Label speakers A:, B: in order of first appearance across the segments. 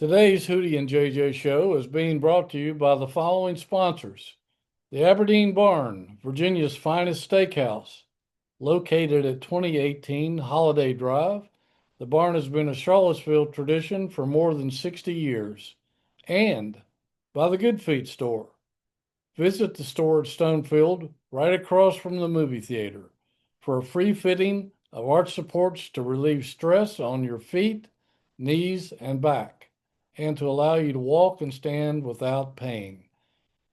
A: Today's Hootie and JJ Show is being brought to you by the following sponsors. The Aberdeen Barn, Virginia's finest steakhouse, located at 2018 Holiday Drive. The barn has been a Charlottesville tradition for more than 60 years. And by the Good Feet store. Visit the store at Stonefield, right across from the movie theater, for a free fitting of arch supports to relieve stress on your feet, knees, and back, and to allow you to walk and stand without pain.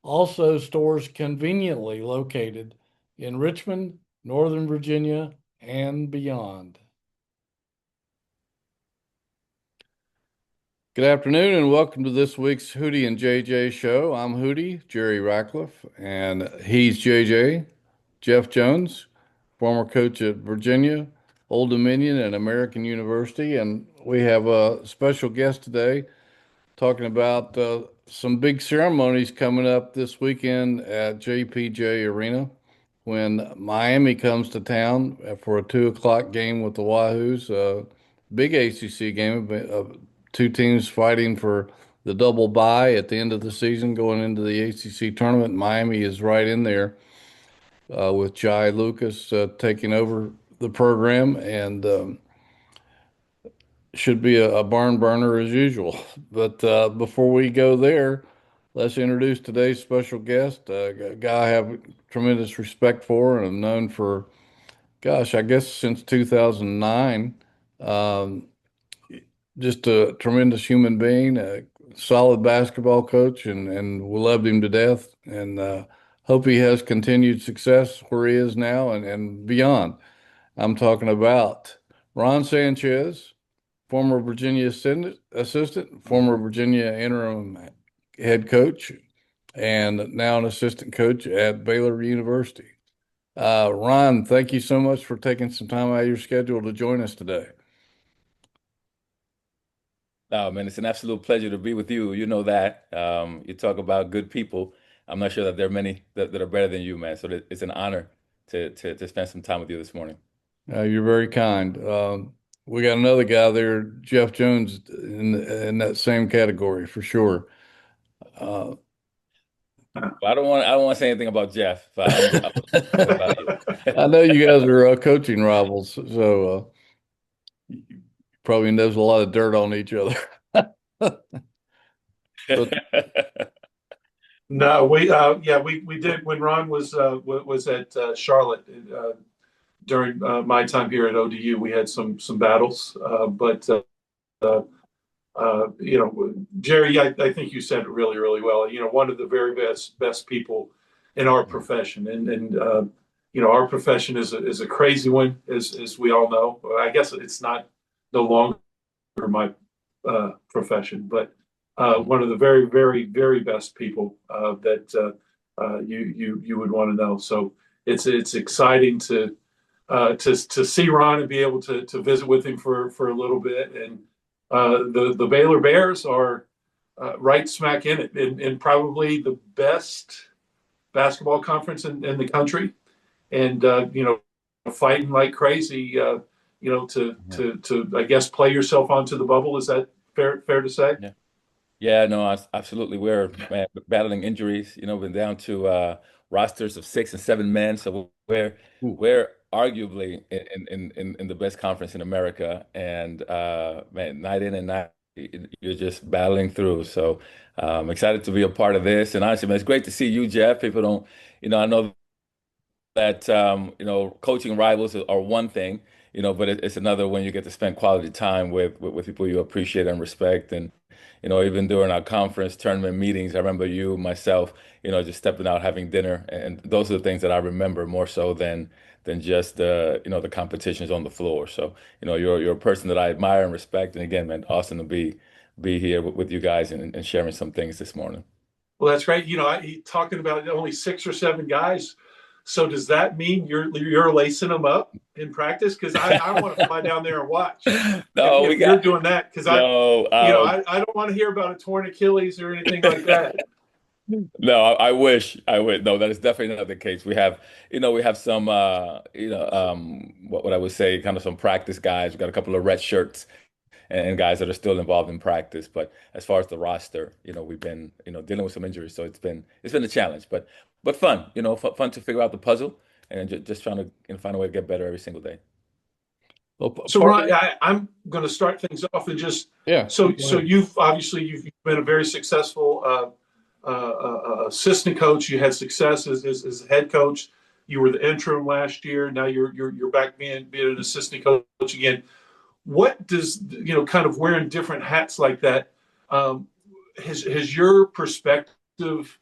A: Also, stores conveniently located in Richmond, Northern Virginia, and beyond. Good afternoon and welcome to this week's Hootie and JJ Show. I'm Hootie, Jerry Ratcliffe, and he's JJ, Jeff Jones, former coach at Virginia, Old Dominion, and American University. And we have a special guest today talking about some big ceremonies coming up this weekend at JPJ Arena when Miami comes to town for a 2 o'clock game with the Wahoos. Big ACC game of two teams fighting for the double bye at the end of the season going into the ACC tournament. Miami is right in there with Jai Lucas taking over the program and should be a barn burner as usual. But before we go there, let's introduce today's special guest, a guy I have tremendous respect for and have known for, gosh, I guess since 2009. Um, just a tremendous human being, a solid basketball coach, and we loved him to death. And hope he has continued success where he is now and beyond. I'm talking about Ron Sanchez, former Virginia assistant, former Virginia interim head coach, and now an assistant coach at Baylor University. Ron, thank you so much for taking some time out of your schedule to join us today.
B: Oh man, it's an absolute pleasure to be with you. You know that. You talk about good people. I'm not sure that there are many that are better than you, man. So it's an honor to spend some time with you this morning.
A: You're very kind. We got another guy there, Jeff Jones, in that same category for sure. Uh,
B: I don't want to say anything about Jeff, but I'm about you.
A: I know you guys are coaching rivals, so you probably knows a lot of dirt on each other. But
C: No, we did when Ron was at Charlotte during my time here at ODU. We had some battles, but Jerry, I think you said it really well. One of the very best people in our profession, and our profession is a crazy one, as we all know. I guess it's not no longer my profession, but one of the very best people that you would want to know. So it's exciting to see Ron and be able to visit with him for a little bit. And the Baylor Bears are right smack in it, in probably the best basketball conference in the country, and fighting like crazy. To I guess play yourself onto the bubble. Is that fair to say?
B: Yeah. Yeah, no, absolutely. We're man, battling injuries. Been down to rosters of 6 and 7 men. So we're arguably in the best conference in America. And man, night in and night, you're just battling through. So I'm excited to be a part of this. And honestly, man, it's great to see you, Jeff. People don't, I know that coaching rivals are one thing, but it's another when you get to spend quality time with people you appreciate and respect. And even during our conference tournament meetings, I remember you, myself, just stepping out, having dinner, and those are the things that I remember more so than just the competitions on the floor. So you're a person that I admire and respect. And again, man, awesome to be here with you guys and sharing some things this morning.
C: Well, that's great. Talking about only 6 or 7 guys. So does that mean you're lacing them up in practice? Because I want to fly down there and watch.
B: No,
C: if you're doing that, because
B: no,
C: I don't want to hear about a torn Achilles or anything like that.
B: No, I wish I would. No, that is definitely not the case. We have some, what I would say, kind of some practice guys. We got a couple of red shirts and guys that are still involved in practice. But as far as the roster, we've been, dealing with some injuries, so it's been a challenge, but fun, fun to figure out the puzzle and just trying to find a way to get better every single day.
A: Well,
C: So Ron, I'm going to start things off and just
A: yeah.
C: So you've been a very successful assistant coach. You had success as a head coach. You were the interim last year. Now you're back being an assistant coach again. What does kind of wearing different hats like that? Has your perspective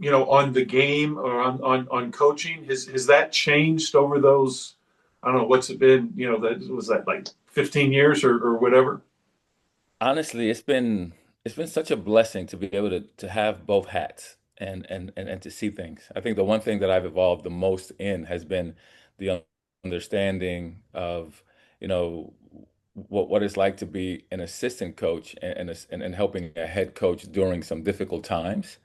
C: on the game or on coaching has that changed over those? I don't know, what's it been, that was that like 15 years or whatever?
B: Honestly, it's been such a blessing to be able to have both hats and to see things. I think the one thing that I've evolved the most in has been the understanding of, what it's like to be an assistant coach and helping a head coach during some difficult times,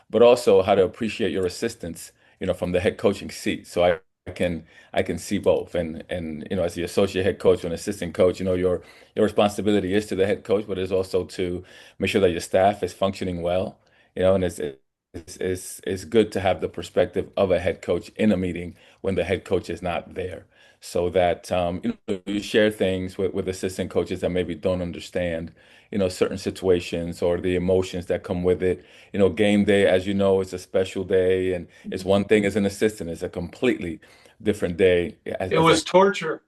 B: but also how to appreciate your assistants, from the head coaching seat. So I can I can see both. And as the associate head coach or an assistant coach, your responsibility is to the head coach, but it's also to make sure that your staff is functioning well. And it's good to have the perspective of a head coach in a meeting when the head coach is not there. So that you share things with assistant coaches that maybe don't understand, certain situations or the emotions that come with it. Game day, as you know, is a special day, and it's one thing as an assistant, it's a completely different day
C: It was torture.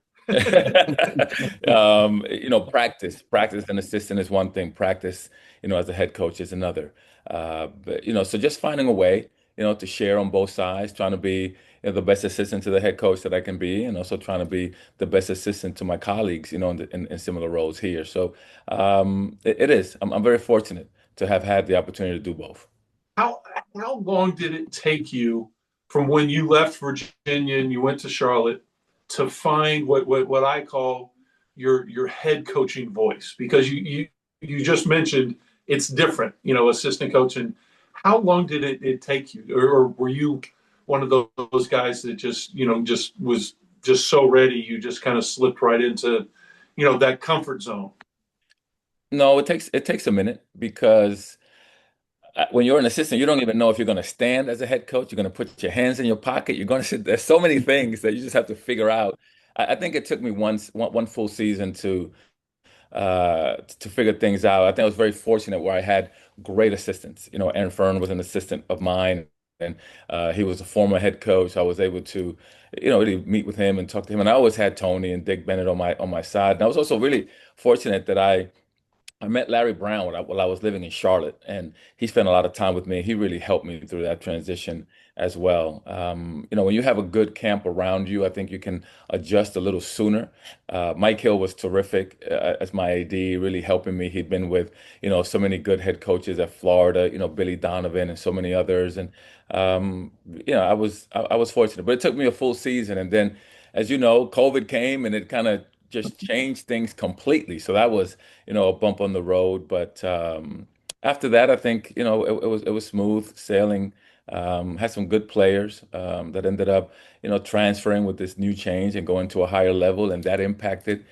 B: Practice an assistant is one thing. Practice, as a head coach is another. So just finding a way, to share on both sides, trying to be, the best assistant to the head coach that I can be, and also trying to be the best assistant to my colleagues, in similar roles here. So it is. I'm very fortunate to have had the opportunity to do both.
C: How how long did it take you from when you left Virginia and you went to Charlotte to find what I call your head coaching voice? Because you just mentioned it's different, assistant coach. And how long did it take you, or were you one of those guys that just was just so ready, you just kind of slipped right into, that comfort zone?
B: No, it takes a minute because when you're an assistant, you don't even know if you're going to stand as a head coach. You're going to put your hands in your pocket. You're going to sit. There's so many things that you just have to figure out. I think it took me one full season to figure things out. I think I was very fortunate where I had great assistants. Aaron Fern was an assistant of mine, and he was a former head coach. I was able to, really meet with him and talk to him. And I always had Tony and Dick Bennett on my side. And I was also really fortunate that I met Larry Brown while I was living in Charlotte, and he spent a lot of time with me. He really helped me through that transition as well. When you have a good camp around you, I think you can adjust a little sooner. Mike Hill was terrific as my AD, really helping me. He'd been with, so many good head coaches at Florida, Billy Donovan and so many others. And, I was fortunate, but it took me a full season. And then, as you know, COVID came and it kind of just changed things completely. So that was, a bump on the road. But after that, I think, it was smooth sailing. Had some good players that ended up, transferring with this new change and going to a higher level, and that impacted,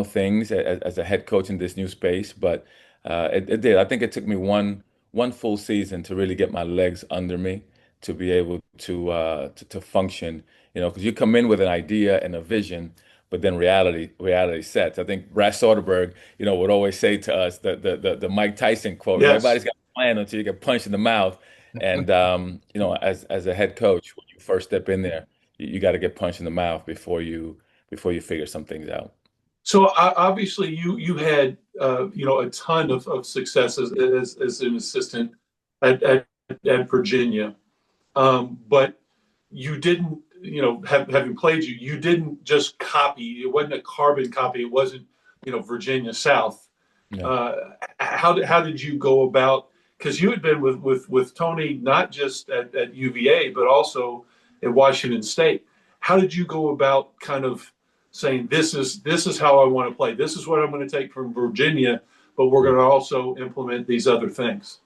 B: things as a head coach in this new space. But it did. I think it took me one full season to really get my legs under me to be able to function, because you come in with an idea and a vision, but then reality sets. I think Brad Soderberg, would always say to us the Mike Tyson quote:
C: Yes.
B: "Everybody's got a plan until you get punched in the mouth." And as a head coach, when you first step in there, you got to get punched in the mouth before you figure some things out.
C: So obviously you had a ton of success as an assistant at Virginia, but you didn't, having played you didn't just copy. It wasn't a carbon copy. It wasn't, Virginia South.
B: Yeah.
C: How did you go about? Because you had been with Tony not just at UVA but also at Washington State. How did you go about kind of saying this is how I want to play? This is what I'm going to take from Virginia, but we're going to also implement these other things.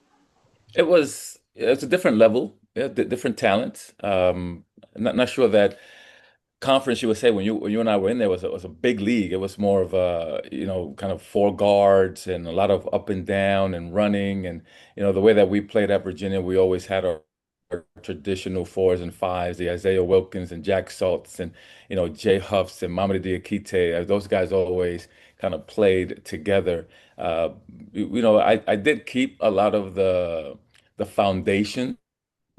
B: It's a different level, yeah, different talents. Not sure that conference you would say when you and I were in there was a big league. It was more of a, kind of four guards and a lot of up and down and running. And, the way that we played at Virginia, we always had our traditional fours and fives, the Isaiah Wilkins and Jack Salts and, Jay Huffs and Mamadi Diakite. Those guys always kind of played together. Uh, I did keep a lot of the foundation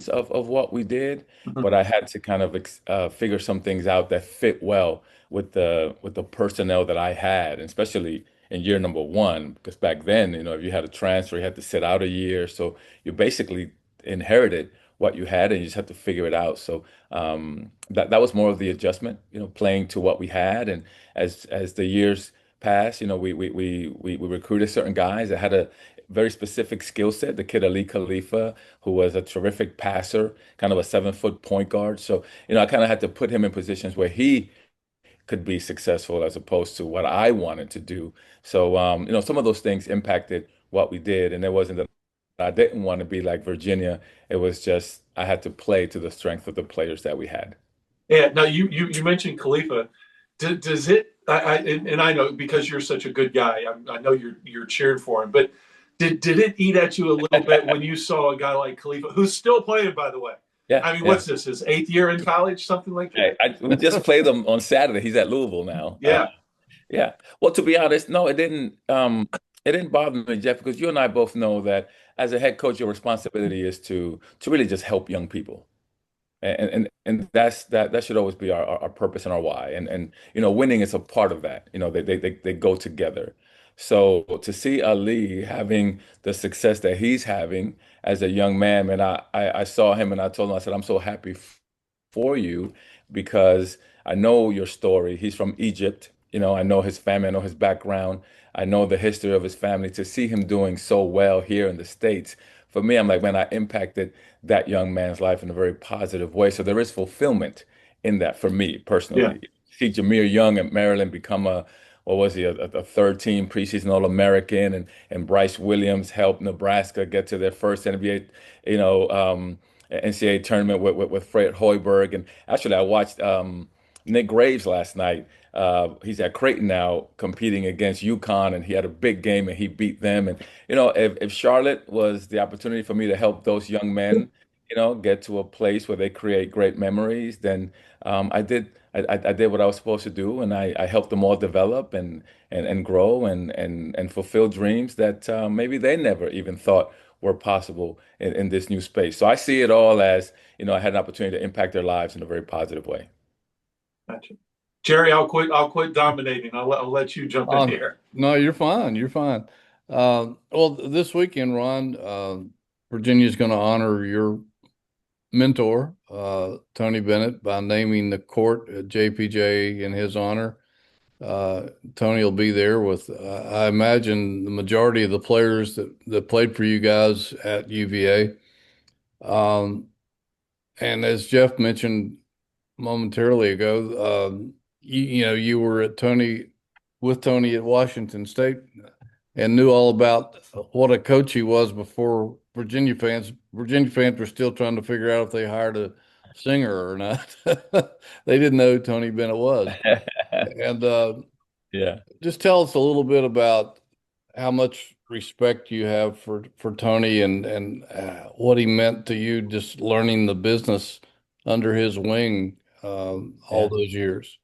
B: of what we did,
C: Mhm.
B: but I had to kind of figure some things out that fit well with the personnel that I had, and especially in year number one, because back then, if you had a transfer, you had to sit out a year, so you basically inherited what you had, and you just had to figure it out. So that was more of the adjustment, playing to what we had, and as the years passed, we recruited certain guys that had a very specific skill set. The kid Ali Khalifa, who was a terrific passer, kind of a 7 foot point guard. So, I kind of had to put him in positions where he could be successful as opposed to what I wanted to do. So, some of those things impacted what we did. And it wasn't that I didn't want to be like Virginia. It was just I had to play to the strength of the players that we had.
C: Yeah. Now you mentioned Khalifa. Does it? And I know because you're such a good guy. I know you're cheering for him. But did it eat at you a little bit when you saw a guy like Khalifa, who's still playing, by the way?
B: Yeah,
C: I mean,
B: yeah.
C: what's this? His eighth year in college, something like
B: Hey,
C: that?
B: we just played him on Saturday. He's at Louisville now.
C: Yeah.
B: Yeah. Well, to be honest, no, it didn't bother me, Jeff, because you and I both know that as a head coach, your responsibility is to really just help young people. And that should always be our purpose and our why. And winning is a part of that. They go together. So to see Ali having the success that he's having as a young man, and I saw him and I told him, I said, I'm so happy for you because I know your story. He's from Egypt. I know his family, I know his background, I know the history of his family. To see him doing so well here in the States, for me, I'm like, man, I impacted that young man's life in a very positive way. So there is fulfillment in that for me
C: Yeah.
B: personally. See Jameer Young at Maryland become what was he, a third team preseason All-American, and Bryce Williams helped Nebraska get to their first NBA, NCAA tournament with Fred Hoiberg. And actually, I watched Nick Graves last night. He's at Creighton now competing against UConn, and he had a big game and he beat them. And if Charlotte was the opportunity for me to help those young men, get to a place where they create great memories, then I did. I did what I was supposed to do, and I helped them all develop and grow and fulfill dreams that maybe they never even thought were possible in this new space. So I see it all as, I had an opportunity to impact their lives in a very positive way.
C: Gotcha. Jerry, I'll quit dominating. I'll let you jump in here.
A: No, you're fine. You're fine. Well, this weekend, Ron, Virginia's going to honor your mentor, Tony Bennett, by naming the court at JPJ in his honor. Tony will be there with, I imagine, the majority of the players that played for you guys at UVA. And as Jeff mentioned momentarily ago, you were with Tony at Washington State and knew all about what a coach he was before Virginia fans were still trying to figure out if they hired a singer or not. They didn't know who Tony Bennett was. And
B: Yeah.
A: just tell us a little bit about how much respect you have for Tony and what he meant to you, just learning the business under his wing all
B: Yeah.
A: those years.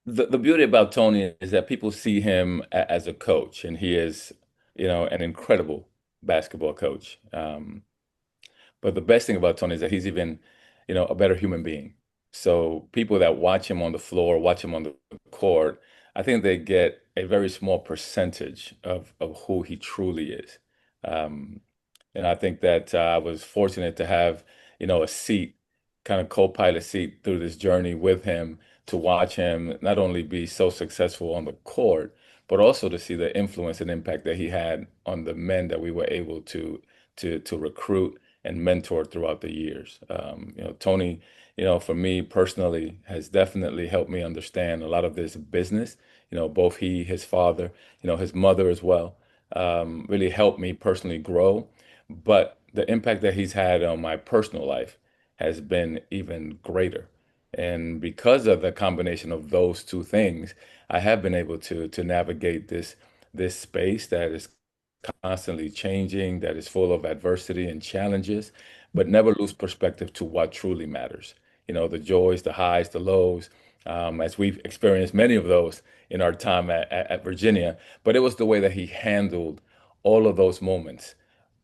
B: The beauty about Tony is that people see him as a coach, and he is, an incredible basketball coach. But the best thing about Tony is that he's even, a better human being. So people that watch him on the floor, watch him on the court, I think they get a very small percentage of who he truly is. Um, and I think that I was fortunate to have, a seat, kind of co-pilot seat through this journey with him, to watch him not only be so successful on the court, but also to see the influence and impact that he had on the men that we were able to recruit and mentor throughout the years. Tony, for me personally, has definitely helped me understand a lot of this business. Both he, his father, his mother as well, really helped me personally grow. But the impact that he's had on my personal life has been even greater. And because of the combination of those two things, I have been able to navigate this space that is constantly changing, that is full of adversity and challenges, but never lose perspective to what truly matters. You know, the joys, the highs, the lows, as we've experienced many of those in our time at Virginia. But it was the way that he handled all of those moments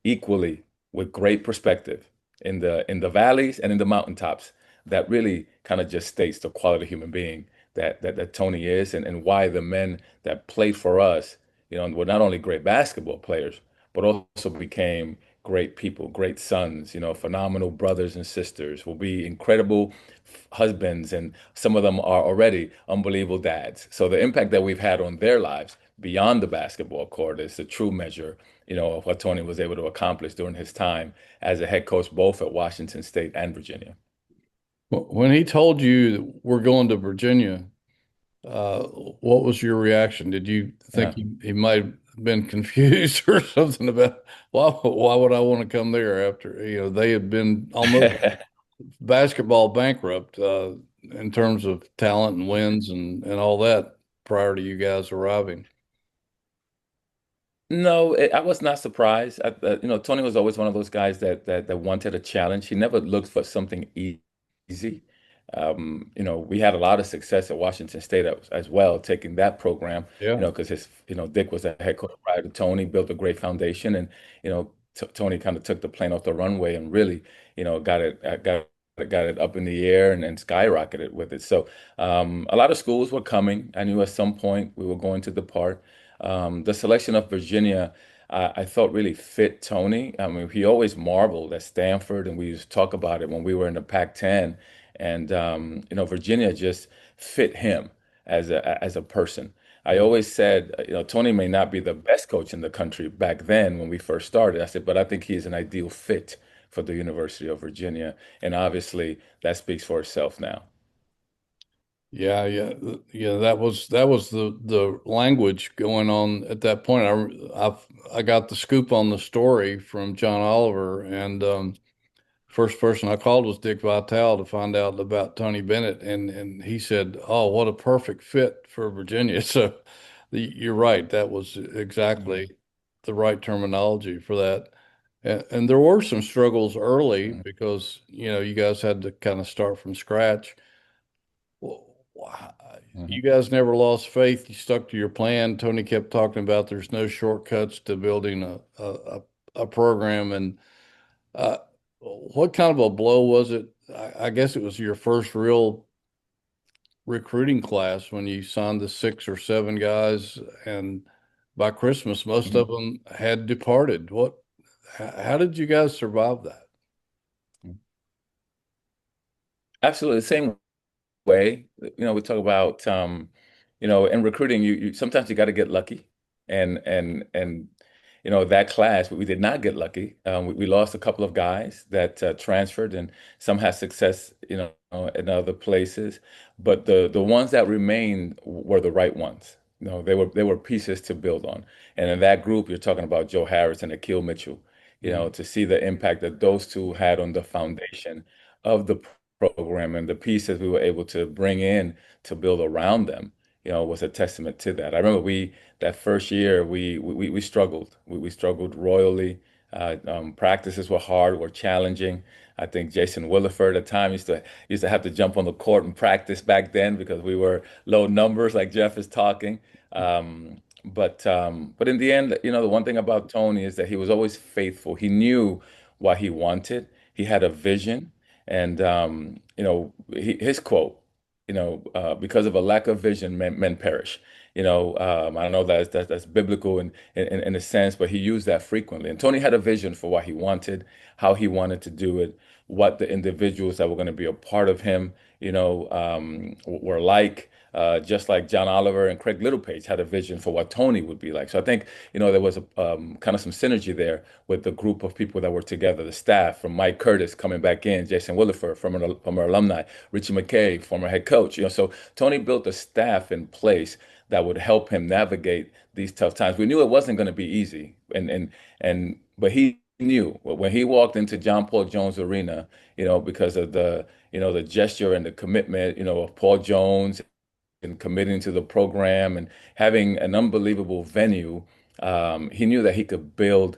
B: equally with great perspective in the valleys and in the mountaintops that really kind of just states the quality of human being that Tony is and why the men that played for us, you know, were not only great basketball players, but also became great people, great sons, you know, phenomenal brothers and sisters, will be incredible husbands, and some of them are already unbelievable dads. So the impact that we've had on their lives beyond the basketball court is the true measure, you know, of what Tony was able to accomplish during his time as a head coach, both at Washington State and Virginia.
A: When he told you we're going to Virginia, what was your reaction? Did you think
B: Yeah.
A: he might have been confused or something about why would I want to come there after, they had been almost basketball bankrupt, in terms of talent and wins and all that prior to you guys arriving?
B: No, I was not surprised. You know, Tony was always one of those guys that wanted a challenge. He never looked for something easy. You know, we had a lot of success at Washington State as well, taking that program. You
A: Yeah.
B: know, because you know, Dick was the head coach prior to Tony, built a great foundation, and you know, t Tony kind of took the plane off the runway and really, you know, got it up in the air and skyrocketed with it. So, a lot of schools were coming. I knew at some point we were going to depart. The selection of Virginia, I thought really fit Tony. I mean, he always marveled at Stanford, and we used to talk about it when we were in the Pac-10. And you know, Virginia just fit him as a person. I always said, you know, Tony may not be the best coach in the country back then when we first started. I said, but I think he is an ideal fit for the University of Virginia, and obviously that speaks for itself now.
A: Yeah, yeah, yeah. That was the language going on at that point. I got the scoop on the story from John Oliver, and first person I called was Dick Vitale to find out about Tony Bennett, and he said, "Oh, what a perfect fit for Virginia." So, you're right. That was
B: Mhm.
A: exactly the right terminology for that. And there were some struggles early
B: Mhm.
A: because you guys had to kind of start from scratch. Well,
B: Mhm.
A: you guys never lost faith. You stuck to your plan. Tony kept talking about there's no shortcuts to building a program. And uh, what kind of a blow was it? I guess it was your first real recruiting class when you signed the 6 or 7 guys, and by Christmas, most of
B: Mhm.
A: them had departed. How did you guys survive that?
B: Mhm. Absolutely. Same way. You know, we talk about you know, in recruiting, you sometimes you got to get lucky, and you know, that class we did not get lucky. We lost a couple of guys that transferred, and some had success, you know, in other places. But the ones that remained were the right ones. You know, they were pieces to build on. And in that group, you're talking about Joe Harris and Akil Mitchell. You
A: Mm.
B: know, to see the impact that those two had on the foundation of the program and the pieces we were able to bring in to build around them, you know, was a testament to that. I remember that first year we struggled. We struggled royally. Practices were hard, were challenging. I think Jason Williford at the time used to have to jump on the court and practice back then because we were low numbers, like Jeff is talking. But in the end, you know, the one thing about Tony is that he was always faithful. He knew what he wanted. He had a vision, and you know, his quote, you know, because of a lack of vision, men perish. You know, I don't know that's biblical in a sense, but he used that frequently. And Tony had a vision for what he wanted, how he wanted to do it, what the individuals that were going to be a part of him, you know, were like. Just like John Oliver and Craig Littlepage had a vision for what Tony would be like. So I think, you know, there was a kind of some synergy there with the group of people that were together, the staff from Mike Curtis coming back in, Jason Williford from our alumni, Richie McKay, former head coach. You know, so Tony built a staff in place that would help him navigate these tough times. We knew it wasn't going to be easy, but he knew when he walked into John Paul Jones Arena, because of the gesture and the commitment, of Paul Jones and committing to the program and having an unbelievable venue. He knew that he could build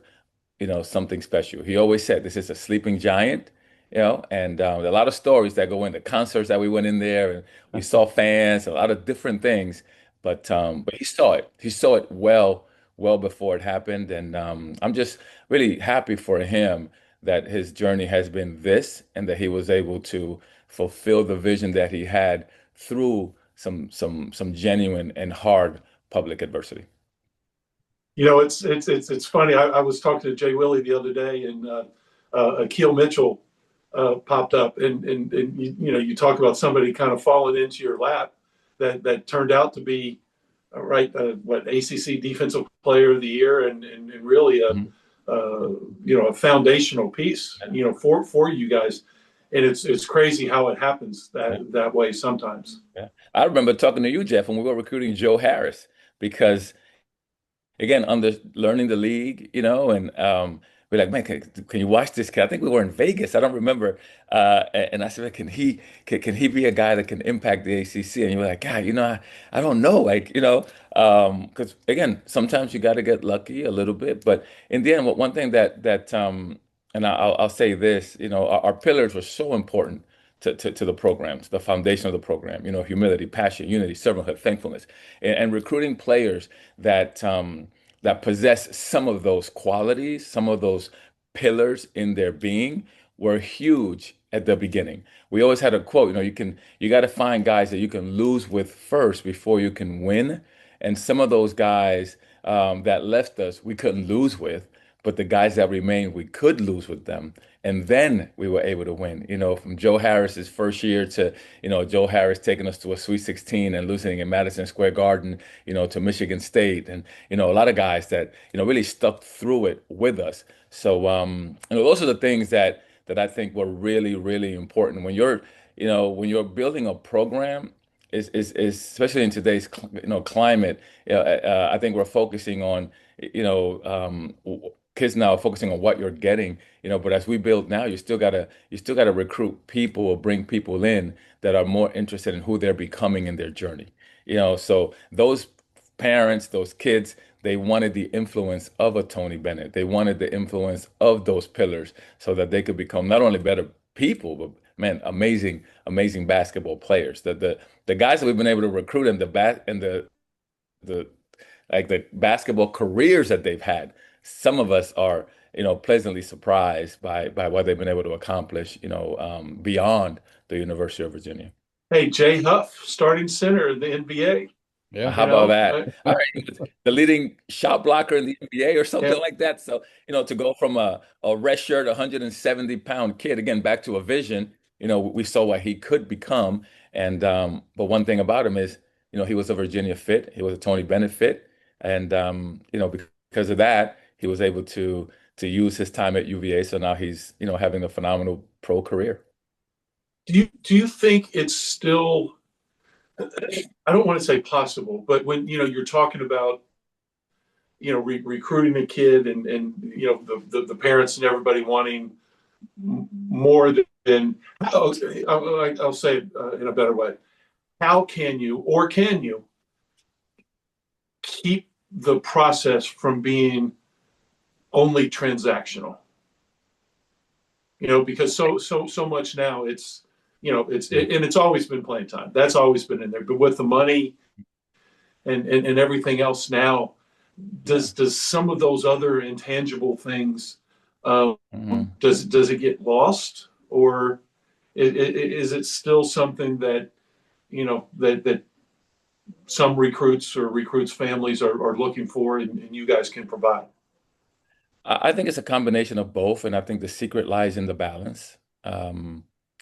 B: something special. He always said, this is a sleeping giant, and a lot of stories that go into concerts that we went in there and we saw fans, a lot of different things. But he saw it. He saw it well before it happened. And I'm just really happy for him that his journey has been this and that he was able to fulfill the vision that he had through some genuine and hard public adversity.
C: It's funny. I was talking to Jay Willie the other day, and Akeel Mitchell popped up, and you talk about somebody kind of falling into your lap that turned out to be what ACC Defensive Player of the Year, and really a foundational piece for you guys. And it's crazy how it happens that way sometimes.
B: Yeah. I remember talking to you, Jeff, when we were recruiting Joe Harris, because again, under learning the league, and we're like, man, can you watch this kid? I think we were in Vegas. I don't remember. And I said, can he be a guy that can impact the ACC? And you were like, God, I don't know, because again, sometimes you got to get lucky a little bit. But in the end, one thing and I'll say this, our pillars were so important to the programs, the foundation of the program, humility, passion, unity, servanthood, thankfulness, and recruiting players that possess some of those qualities, some of those pillars in their being were huge at the beginning. We always had a quote, you got to find guys that you can lose with first before you can win. And some of those guys that left us, we couldn't lose with, but the guys that remained, we could lose with them. And then we were able to win, from Joe Harris's first year to, Joe Harris taking us to a Sweet 16 and losing in Madison Square Garden, to Michigan State. And, a lot of guys that, really stuck through it with us. So, those are the things that I think were really, really important when you're building a program is especially in today's climate. I think we're focusing on, kids now are focusing on what you're getting, but as we build now, you still gotta recruit people or bring people in that are more interested in who they're becoming in their journey. So those parents, those kids, they wanted the influence of a Tony Bennett. They wanted the influence of those pillars so that they could become not only better people, but man, amazing, amazing basketball players. The guys that we've been able to recruit and the like the basketball careers that they've had, some of us are, pleasantly surprised by what they've been able to accomplish, beyond the University of Virginia.
C: Hey, Jay Huff, starting center in the NBA.
A: Yeah.
B: How about that? All right. The leading shot blocker in the NBA or something
C: Yeah.
B: like that. So, to go from a red shirt, 170-pound kid, again, back to a vision, we saw what he could become. And but one thing about him is, he was a Virginia fit, he was a Tony Bennett fit. And because of that, he was able to use his time at UVA. So now he's, having a phenomenal pro career.
C: Do you think it's still, I don't want to say possible, but when you're talking about recruiting a kid and the parents and everybody wanting more than, I'll say it in a better way, how can you keep the process from being only transactional? Because so much now it's and it's always been playing time. That's always been in there. But with the money and everything else now, does some of those other intangible things does it get lost, or is it still something that that some recruits families are looking for and you guys can provide?
B: I think it's a combination of both, and I think the secret lies in the balance.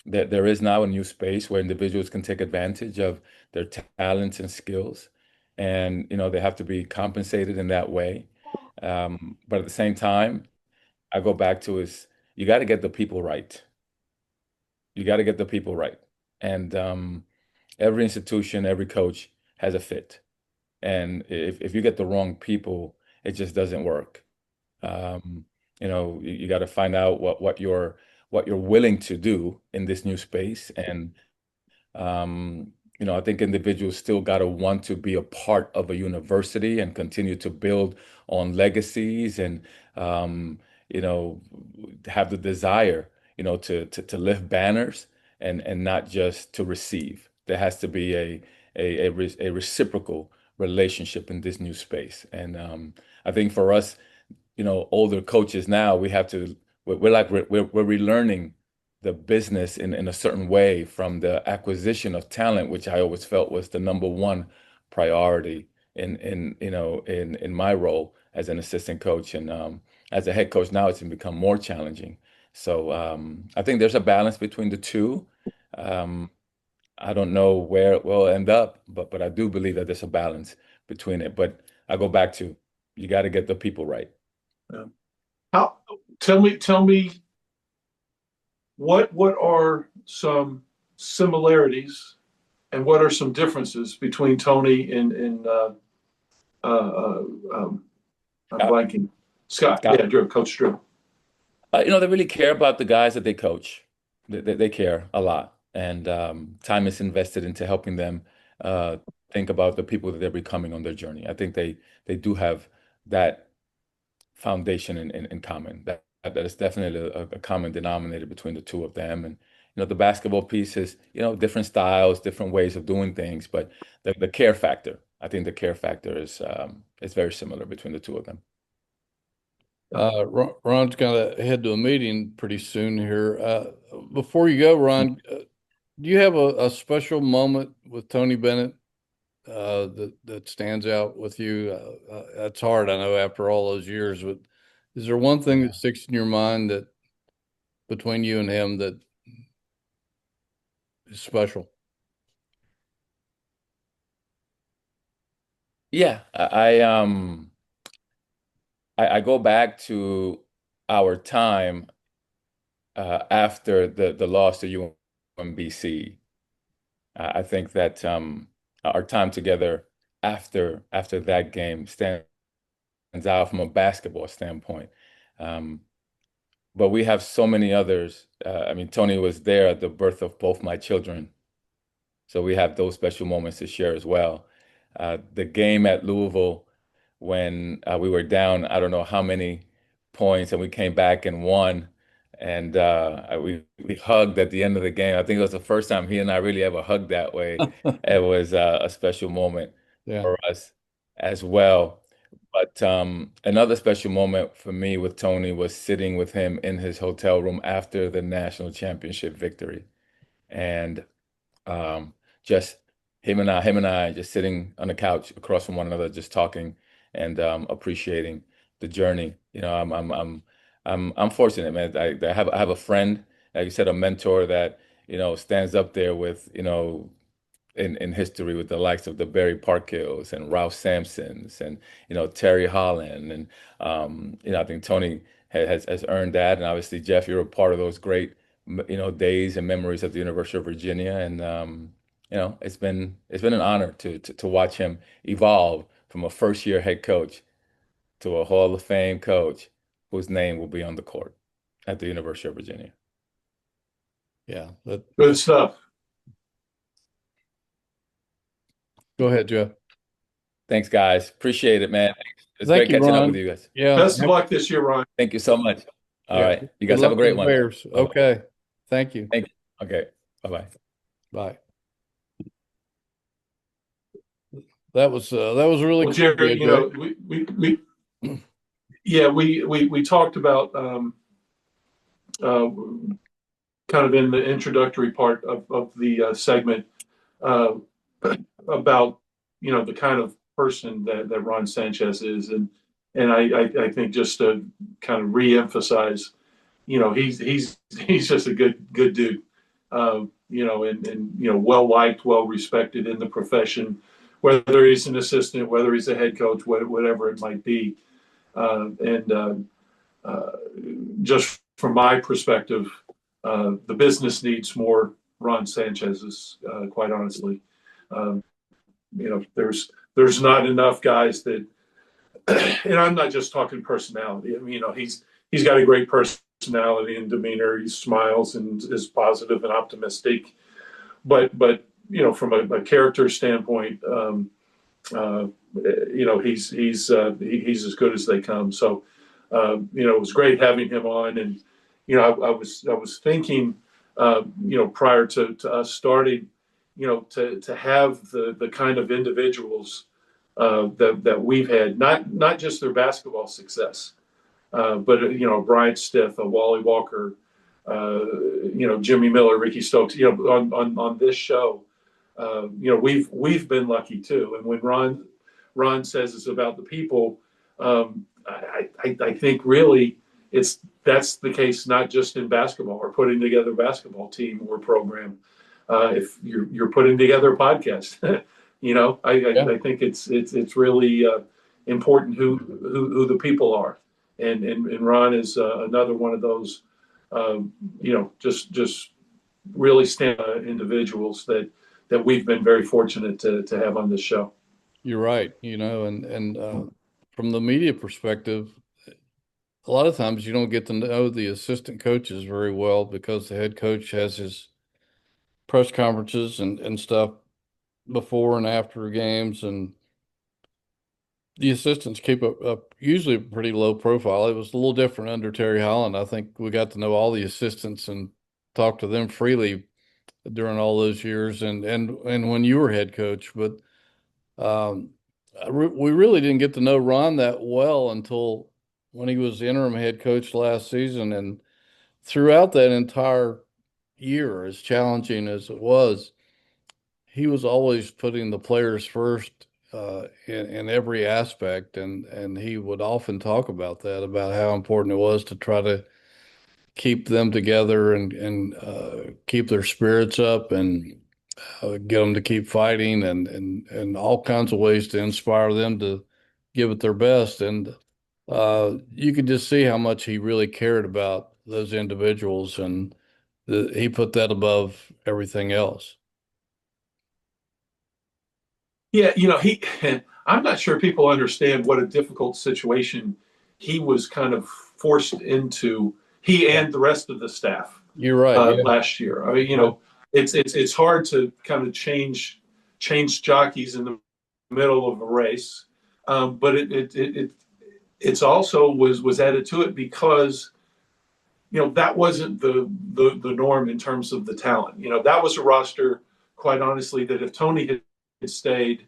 B: That there is now a new space where individuals can take advantage of their talents and skills, and they have to be compensated in that way. But at the same time, I go back to is you got to get the people right. You got to get the people right, and every institution, every coach has a fit, and if you get the wrong people, it just doesn't work. Um, You got to find out what you're willing to do in this new space. And I think individuals still got to want to be a part of a university and continue to build on legacies and, you know, have the desire, to lift banners and not just to receive. There has to be a reciprocal relationship in this new space. And I think for us, older coaches now, we have to, we're relearning the business in a certain way from the acquisition of talent, which I always felt was the number one priority in my role as an assistant coach. And as a head coach now, it's become more challenging. So I think there's a balance between the two. Um, I don't know where it will end up, but I do believe that there's a balance between it. But I go back to, you got to get the people right.
C: Yeah. How? Tell me what are some similarities and what are some differences between Tony and I'm blanking. Scott.
B: Scott.
C: Yeah, Drew, Coach Drew.
B: They really care about the guys that they coach. They care a lot, and time is invested into helping them think about the people that they're becoming on their journey. I think they do have that foundation in common. That is definitely a common denominator between the two of them. And the basketball piece is different styles, different ways of doing things, but the care factor. I think the care factor is very similar between the two of them.
A: Ron's gonna head to a meeting pretty soon here. Before you go, Ron, do you have a special moment with Tony Bennett that stands out with you? That's hard, I know, after all those years, but is there one thing that sticks in your mind that between you and him that is special?
B: Yeah, I go back to our time after the loss to UMBC. I think that our time together after that game stands out from a basketball standpoint. But we have so many others. I mean, Tony was there at the birth of both my children, so we have those special moments to share as well. The game at Louisville when we were down, I don't know how many points, and we came back and won. And we hugged at the end of the game. I think it was the first time he and I really ever hugged that way. It was a special moment
A: Yeah.
B: for us as well. But another special moment for me with Tony was sitting with him in his hotel room after the national championship victory. And just him and I just sitting on the couch across from one another, just talking and appreciating the journey. I'm fortunate, man. I have a friend, like you said, a mentor that stands up there with in history with the likes of the Barry Parkhills and Ralph Sampsons and Terry Holland and I think Tony has earned that, and obviously Jeff, you're a part of those great days and memories at the University of Virginia, and it's been an honor to watch him evolve from a first year head coach to a Hall of Fame coach whose name will be on the court at the University of Virginia.
A: Yeah.
C: Good stuff.
A: Go ahead, Jeff.
B: Thanks, guys. Appreciate it, man. It's
A: Thank
B: great
A: you,
B: catching up
A: Ron.
B: with you guys.
A: Yeah.
C: Best of luck this year, Ryan.
B: Thank you so much. All
A: Yeah.
B: right. You
A: Good
B: guys have a
A: luck
B: great
A: with the
B: one.
A: Bears.
B: Bye-bye.
A: Okay. Thank you.
B: Thank you. Okay. Bye-bye.
A: Bye. That was really
C: Well,
A: cool,
C: Jerry,
A: JJ.
C: we talked about kind of in the introductory part of the segment about the kind of person that Ron Sanchez is, and I think just to kind of reemphasize, he's just a good dude, and well liked, well respected in the profession, whether he's an assistant, whether he's a head coach, whatever it might be, and just from my perspective, the business needs more Ron Sanchez's, quite honestly. There's not enough guys that, and I'm not just talking personality. I mean, he's got a great personality and demeanor. He smiles and is positive and optimistic. But from a character standpoint, he's as good as they come. So, it was great having him on. And, I was thinking, prior to us starting, to have the kind of individuals that we've had, not just their basketball success, but Brian Stith, Wally Walker, Jimmy Miller, Ricky Stokes, on this show, we've been lucky too. And when Ron says it's about the people, I think really that's the case not just in basketball or putting together a basketball team or program. If you're putting together a podcast, I think it's really important who the people are, and Ron is another one of those just really stand individuals that we've been very fortunate to have on this show.
A: You're right. And from the media perspective, a lot of times you don't get to know the assistant coaches very well because the head coach has his press conferences and stuff before and after games, and the assistants keep usually a pretty low profile. It was a little different under Terry Holland. I think we got to know all the assistants and talk to them freely during all those years, and when you were head coach. But we really didn't get to know Ron that well until when he was interim head coach last season. And throughout that entire year, as challenging as it was, he was always putting the players first in every aspect. And he would often talk about that, about how important it was to try to keep them together and keep their spirits up and get them to keep fighting and all kinds of ways to inspire them to give it their best. And you could just see how much he really cared about those individuals, and he put that above everything else.
C: Yeah, I'm not sure people understand what a difficult situation he was kind of forced into, he and the rest of the staff.
A: You're right.
C: Last year. I mean, it's hard to kind of change jockeys in the middle of a race, but it's also was added to it because that wasn't the norm in terms of the talent. That was a roster, quite honestly, that if Tony had stayed,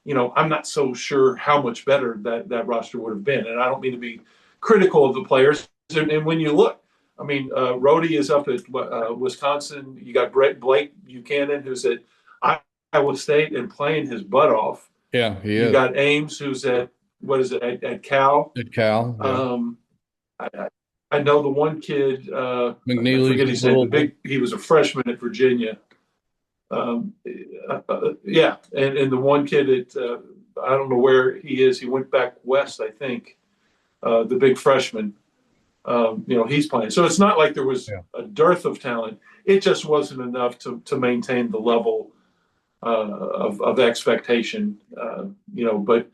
C: I'm not so sure how much better that roster would have been. And I don't mean to be critical of the players. And when you look, I mean, Rhodey is up at Wisconsin. You got Blake Buchanan, who's at Iowa State and playing his butt off.
A: Yeah, he is.
C: You got Ames, who's at at Cal.
A: At Cal. Yeah.
C: I know the one kid.
A: McNeely.
C: I forget his name. He was a freshman at Virginia. Yeah, and the one kid at I don't know where he is. He went back west, I think. The big freshman. He's playing. So it's not like there was a dearth of talent. It just wasn't enough to maintain the level of expectation. But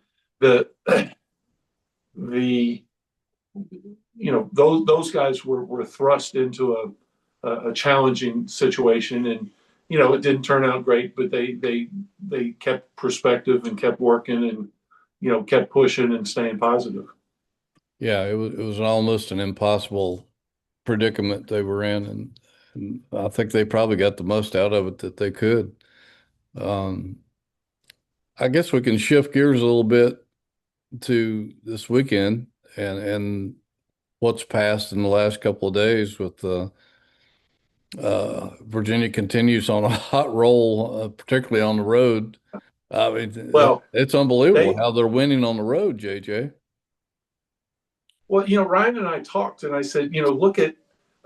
C: those guys were thrust into a challenging situation, and it didn't turn out great, but they kept perspective and kept working and kept pushing and staying positive.
A: Yeah, it was almost an impossible predicament they were in, and I think they probably got the most out of it that they could. I guess we can shift gears a little bit to this weekend and what's passed in the last couple of days with Virginia continues on a hot roll, particularly on the road. I mean, it's unbelievable how they're winning on the road, JJ.
C: Well, Ryan and I talked, and I said, look at,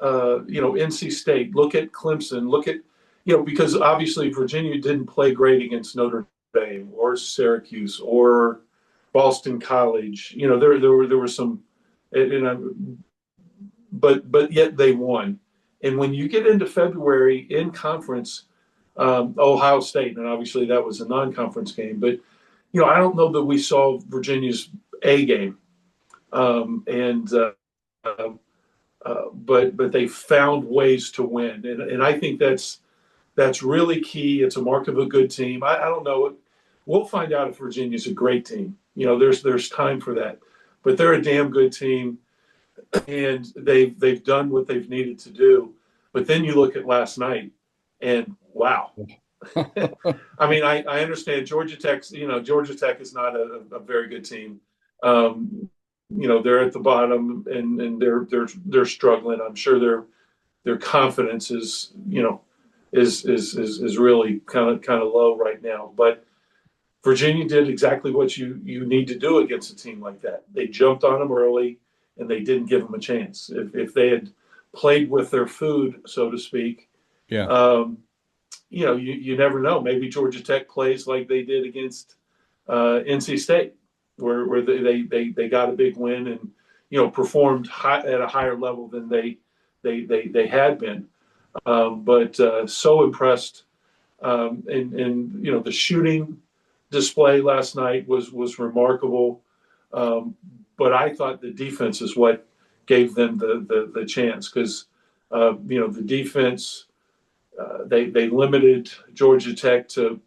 C: NC State, look at Clemson, look at, because obviously Virginia didn't play great against Notre Dame or Syracuse or Boston College. There were some, but yet they won. And when you get into February in conference, Ohio State, and obviously that was a non-conference game, but I don't know that we saw Virginia's A game. but they found ways to win, and I think that's really key. It's a mark of a good team. I don't know. We'll find out if Virginia's a great team. There's time for that, but they're a damn good team, and they've done what they've needed to do. But then you look at last night, and wow. I mean, I understand Georgia Tech. Georgia Tech is not a very good team. They're at the bottom, and they're struggling. I'm sure their confidence is really kind of low right now. But Virginia did exactly what you need to do against a team like that. They jumped on them early, and they didn't give them a chance. If they had played with their food, so to speak,
A: Yeah.
C: You never know. Maybe Georgia Tech plays like they did against NC State, where they got a big win and performed at a higher level than they had been. But so impressed, and the shooting display last night was remarkable. But I thought the defense is what gave them the chance, because the defense. They limited Georgia Tech to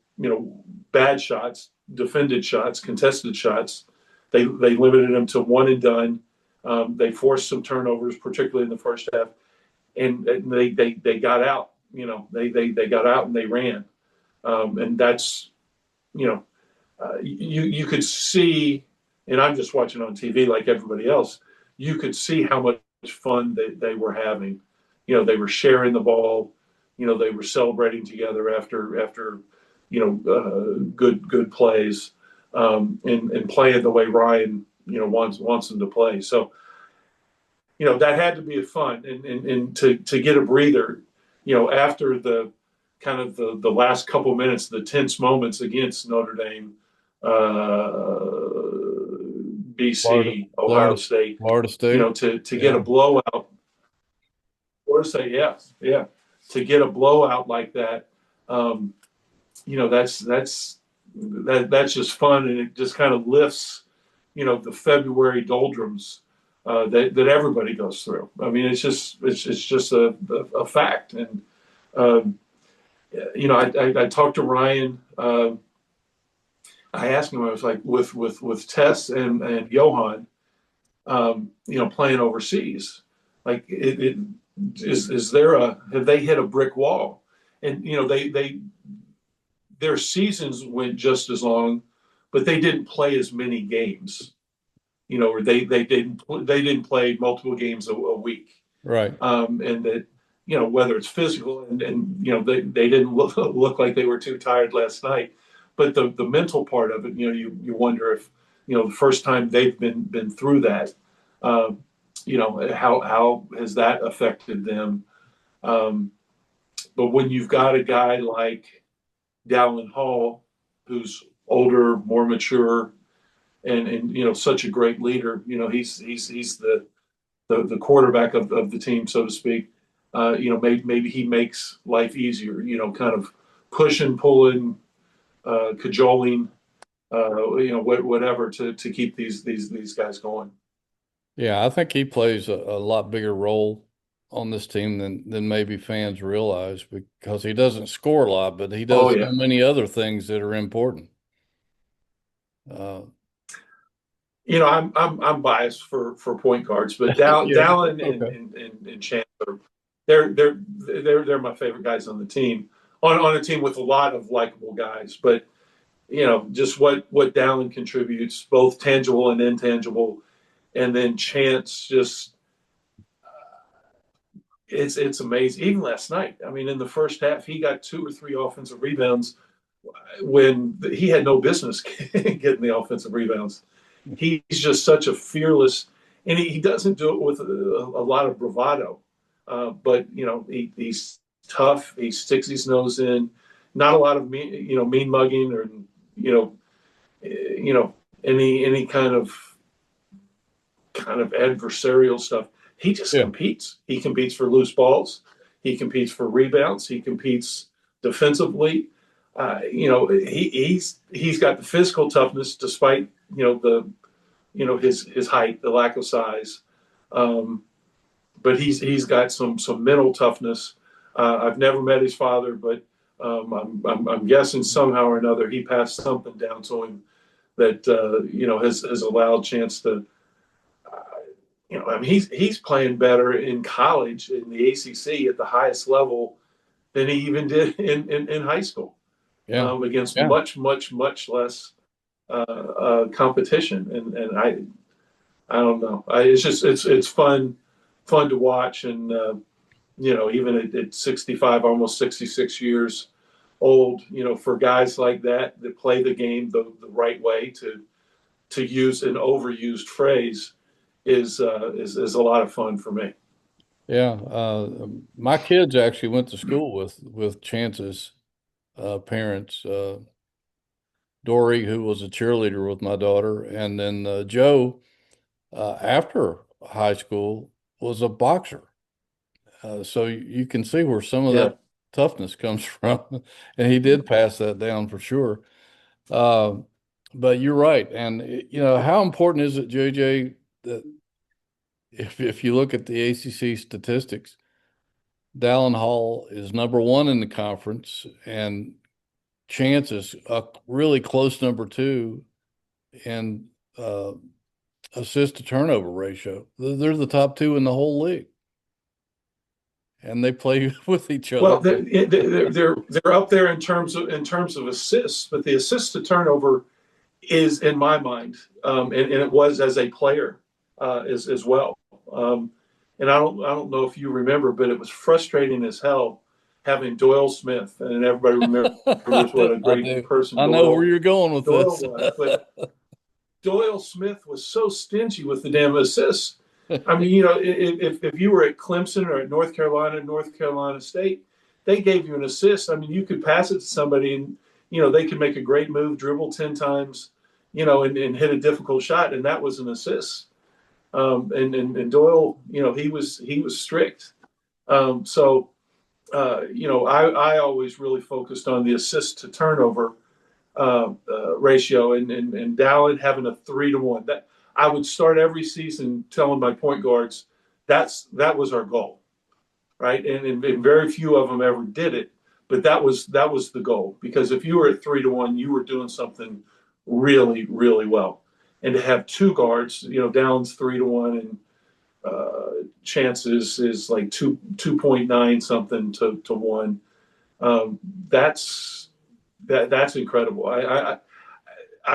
C: bad shots, defended shots, contested shots. They limited them to one and done. They forced some turnovers, particularly in the first half, and they got out. They got out and they ran, and that's you could see, and I'm just watching on TV like everybody else. You could see how much fun they were having. They were sharing the ball. They were celebrating together after good plays, and playing the way Ryan wants them to play. So that had to be fun, and to get a breather after the kind of the last couple minutes, the tense moments against Notre Dame, BC, Ohio State,
A: Florida State,
C: to get a blowout. Florida State, yeah. To get a blowout like that, that's just fun, and it just kind of lifts, the February doldrums that everybody goes through. I mean, it's just a fact, and I talked to Ryan. I asked him, I was like, with Tess and Johan, playing overseas, like have they hit a brick wall? And their seasons went just as long, but they didn't play as many games, or they didn't play multiple games a week,
A: right?
C: And that whether it's physical and they didn't look like they were too tired last night, but the mental part of it, you wonder if the first time they've been through that. How has that affected them? But when you've got a guy like Dallin Hall, who's older, more mature, and such a great leader, he's the quarterback of the team, so to speak. Maybe he makes life easier. Kind of pushing, pulling, cajoling, whatever to keep these guys going.
A: Yeah, I think he plays a lot bigger role on this team than maybe fans realize, because he doesn't score a lot, but he does so many other things that are important.
C: I'm biased for point guards, but Dallin and Chandler, they're my favorite guys on the team. On a team with a lot of likable guys, but just what Dallin contributes, both tangible and intangible. And then Chance it's amazing. Even last night, I mean, in the first half, he got 2 or 3 offensive rebounds when he had no business getting the offensive rebounds. He's just such a fearless, and he doesn't do it with a lot of bravado, but he's tough. He sticks his nose in. Not a lot of mean mugging or any kind of adversarial stuff. He just competes. He competes for loose balls. He competes for rebounds. He competes defensively. He's got the physical toughness despite his height, the lack of size. But he's got some mental toughness. I've never met his father, but I'm guessing somehow or another he passed something down to him that has allowed Chance to. I mean, he's playing better in college in the ACC at the highest level than he even did in high school.
A: Yeah.
C: Against
A: Yeah.
C: much less competition, and I don't know. It's fun to watch, and even at 65, almost 66 years old, for guys like that play the game the right way, to use an overused phrase is a lot of fun for me.
A: Yeah. My kids actually went to school with Chance's parents, Dory, who was a cheerleader with my daughter, and then Joe, after high school, was a boxer. So you can see where some of
C: Yeah.
A: that toughness comes from, and he did pass that down for sure. Uh, but you're right, and how important is it, JJ, that if you look at the ACC statistics, Dallin Hall is number one in the conference, and Chance is a really close number two in assist to turnover ratio. They're the top two in the whole league, and they play with each other.
C: Well, they're up there in terms of assists, but the assist to turnover is, in my mind, and it was as a player as well. And I don't know if you remember, but it was frustrating as hell having Doyle Smith, and everybody remembers what a great person
A: I know where you're going with
C: Doyle
A: this.
C: was. But Doyle Smith was so stingy with the damn assists. I mean, if you were at Clemson or at North Carolina State, they gave you an assist. I mean, you could pass it to somebody, and they could make a great move, dribble 10 times, and hit a difficult shot, and that was an assist. And Doyle, he was strict. I always really focused on the assist to turnover ratio, and Dallin having a 3-to-1. That I would start every season telling my point guards that was our goal, right? And very few of them ever did it, but that was the goal, because if you were at 3-to-1, you were doing something really really well. And to have two guards, Dallin's 3-to-1, and Chances is like 2.9 something to 1. That's incredible. I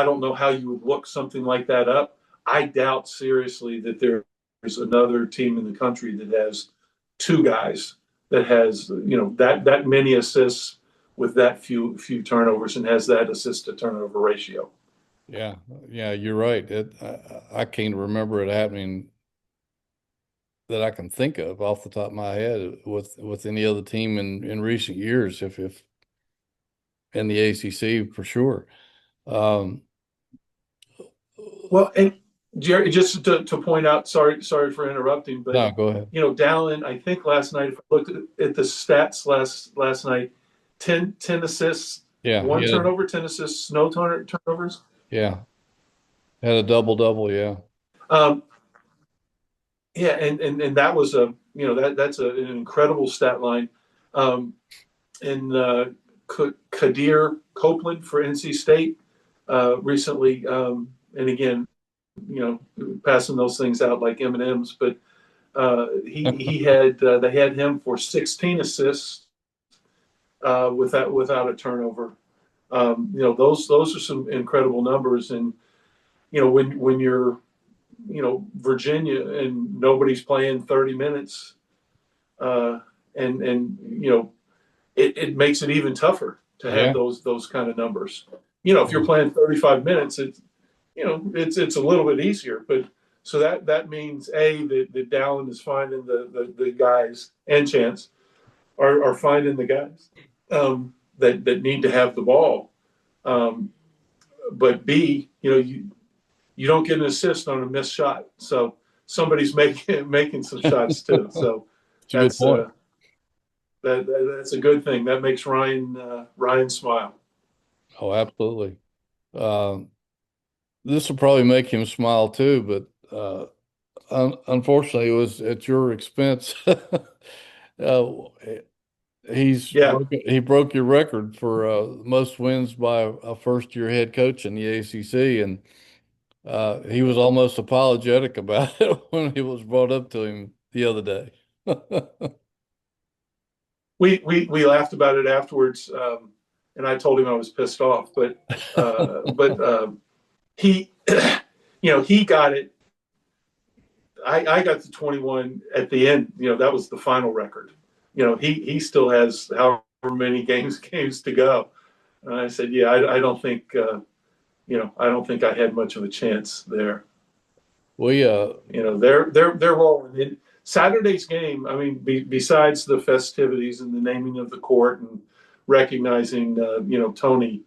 C: don't know how you would look something like that up. I doubt seriously that there's another team in the country that has two guys that has that many assists with that few turnovers and has that assist to turnover ratio.
A: Yeah, you're right. I can't remember it happening that I can think of off the top of my head with any other team in recent years, if in the ACC for sure.
C: Well, and Jerry, just to point out, sorry for interrupting, but
A: No, go ahead.
C: Dallin, I think last night, if I looked at the stats last night, 10 assists,
A: Yeah,
C: one turnover, 10 assists, no turnovers.
A: Yeah, had a double. Yeah.
C: Um, yeah, and that was that's an incredible stat line. And Kadir Copeland for NC State recently, and again, passing those things out like M&Ms, but he had they had him for 16 assists without a turnover. Those are some incredible numbers, and when you're Virginia and nobody's playing 30 minutes, and it makes it even tougher to have those kind of numbers. If you're playing 35 minutes, it's a little bit easier, but so that means that Dallin is finding the guys, and Chance are finding the guys that need to have the ball. But B, you don't get an assist on a missed shot, so somebody's making some shots too. So
A: It's a good point.
C: That's a good thing. That makes Ryan smile.
A: Oh, absolutely. This will probably make him smile too, but unfortunately, it was at your expense. uh,
C: Yeah,
A: he broke your record for most wins by a first year head coach in the ACC, and he was almost apologetic about it when it was brought up to him the other day.
C: we laughed about it afterwards, and I told him I was pissed off, but he, he got it. I got to 21 at the end. That was the final record. He still has however many games to go. And I said, yeah, I don't think I don't think I had much of a chance there.
A: We
C: They're rolling in. Saturday's game. I mean, besides the festivities and the naming of the court and recognizing Tony,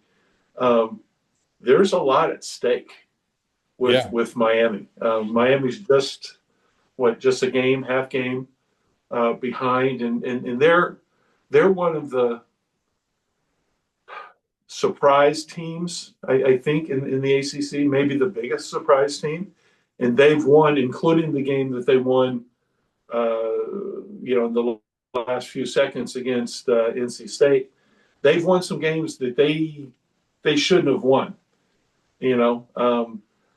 C: there's a lot at stake with Miami. Miami's just a game, half game behind, and they're one of the surprise teams, I think, in the ACC, maybe the biggest surprise team. And they've won, including the game that they won, in the last few seconds against NC State. They've won some games that they shouldn't have won,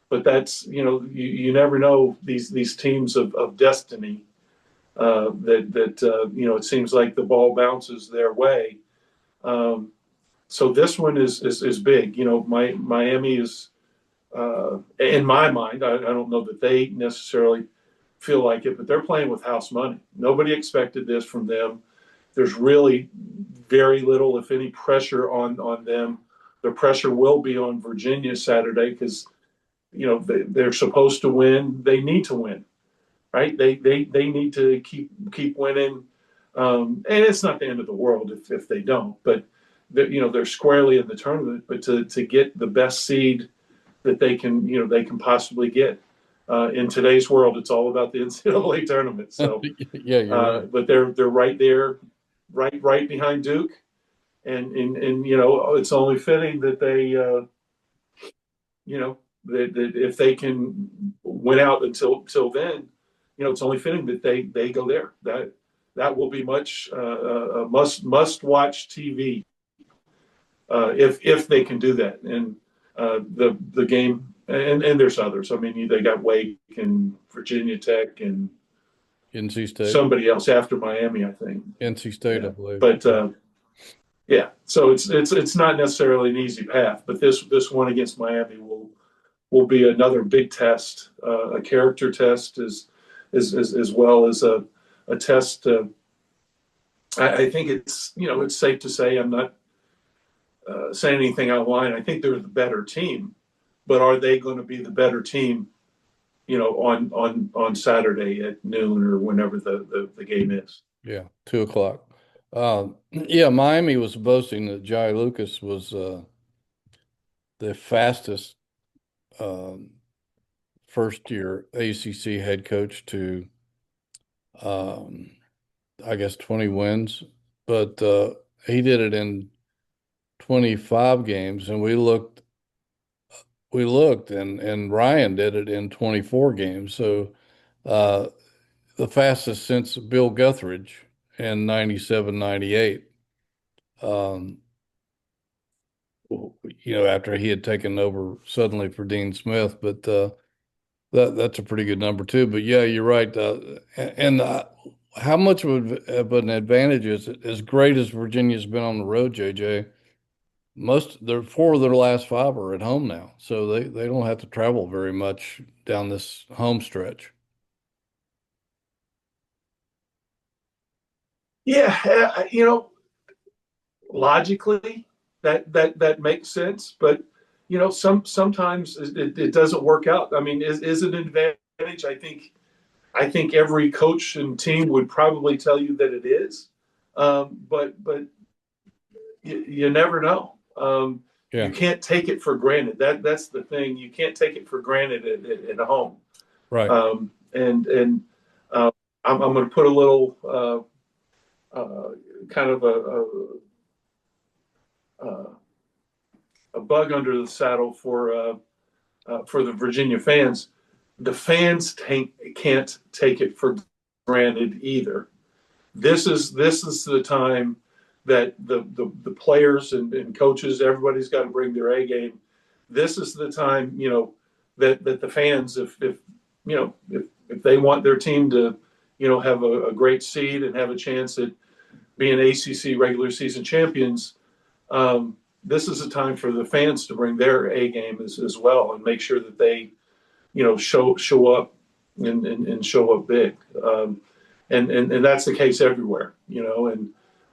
C: but that's, you never know these teams of destiny that it seems like the ball bounces their way. So this one is big. Miami is, in my mind, I don't know that they necessarily feel like it, but they're playing with house money. Nobody expected this from them. There's really very little, if any, pressure on them. The pressure will be on Virginia Saturday because, they're supposed to win. They need to win, right? They need to keep winning. And it's not the end of the world if they don't, but they're squarely in the tournament. But to get the best seed that they can possibly get in today's world, it's all about the NCAA tournament. So
A: yeah, you're right.
C: But they're right there, right behind Duke, and it's only fitting that they that if they can win out until then, it's only fitting that they go there. That will be much must watch TV if they can do that. And the game, and there's others. I mean, they got Wake and Virginia Tech and
A: NC State,
C: somebody else after Miami, I think.
A: NC State,
C: yeah.
A: I believe.
C: But yeah, so it's not necessarily an easy path. But this one against Miami will be another big test, a character test, as well as a test. I think it's safe to say, I'm not saying anything out of line. I think they're the better team, but are they going to be the better team? On Saturday at noon or whenever the game is.
A: Yeah, 2:00. Miami was boasting that Jai Lucas was the fastest first-year ACC head coach to, I guess, 20 wins, but he did it in 25 games, and we looked, and Ryan did it in 24 games. So the fastest since Bill Guthridge in 97, 98. After he had taken over suddenly for Dean Smith, but that's a pretty good number too. But yeah, you're right. And how much of an advantage is it? As great as Virginia's been on the road, JJ, four of their last five are at home now, so they don't have to travel very much down this home stretch.
C: Yeah, logically that makes sense, but sometimes it doesn't work out. I mean, is it an advantage? I think every coach and team would probably tell you that it is, but you never know. You can't take it for granted. That's the thing. You can't take it for granted at home.
A: Right.
C: And I'm going to put a little kind of a bug under the saddle for the Virginia fans. The fans can't take it for granted either. This is the time that the players and coaches, everybody's got to bring their A game. This is the time, that the fans, if they want their team to, have a great seed and have a chance at being ACC regular season champions, this is a time for the fans to bring their A game as well and make sure that they, show up and show up big. And that's the case everywhere, and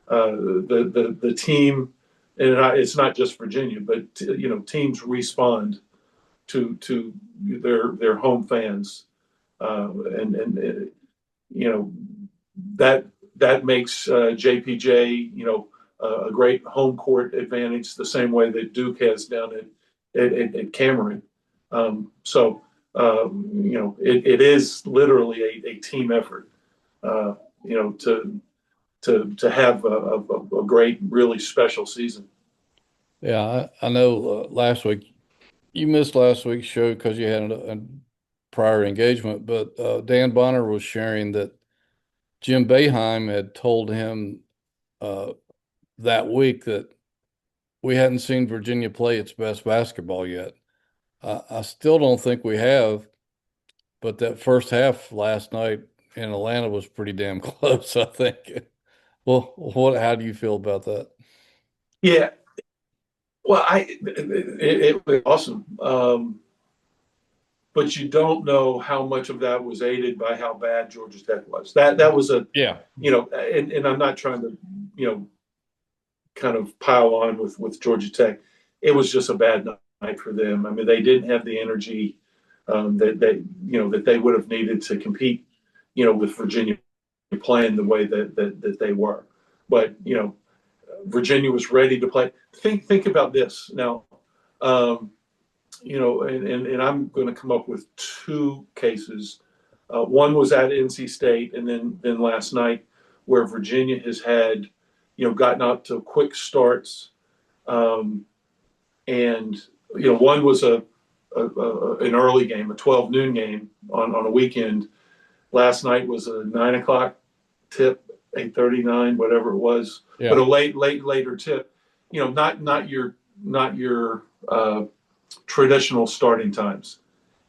C: the team, and it's not just Virginia, but teams respond to their home fans, and that makes JPJ a great home court advantage, the same way that Duke has down at Cameron. So it is literally a team effort. To have a great, really special season.
A: Yeah, I know last week, you missed last week's show because you had a prior engagement, but Dan Bonner was sharing that Jim Boeheim had told him that week that we hadn't seen Virginia play its best basketball yet. I still don't think we have, but that first half last night in Atlanta was pretty damn close, I think. Well, how do you feel about that?
C: Yeah, well, it was awesome, but you don't know how much of that was aided by how bad Georgia Tech was. That was and I'm not trying to kind of pile on with Georgia Tech. It was just a bad night for them. I mean, they didn't have the energy that they would have needed to compete, with Virginia playing the way that they were. But Virginia was ready to play. Think about this now. And I'm going to come up with two cases. One was at NC State, and then last night, where Virginia has had, gotten out to quick starts, and one was an early game, a 12 noon game on a weekend. Last night was a 9 o'clock tip, 8:39, whatever it was, but a later tip. Not your traditional starting times.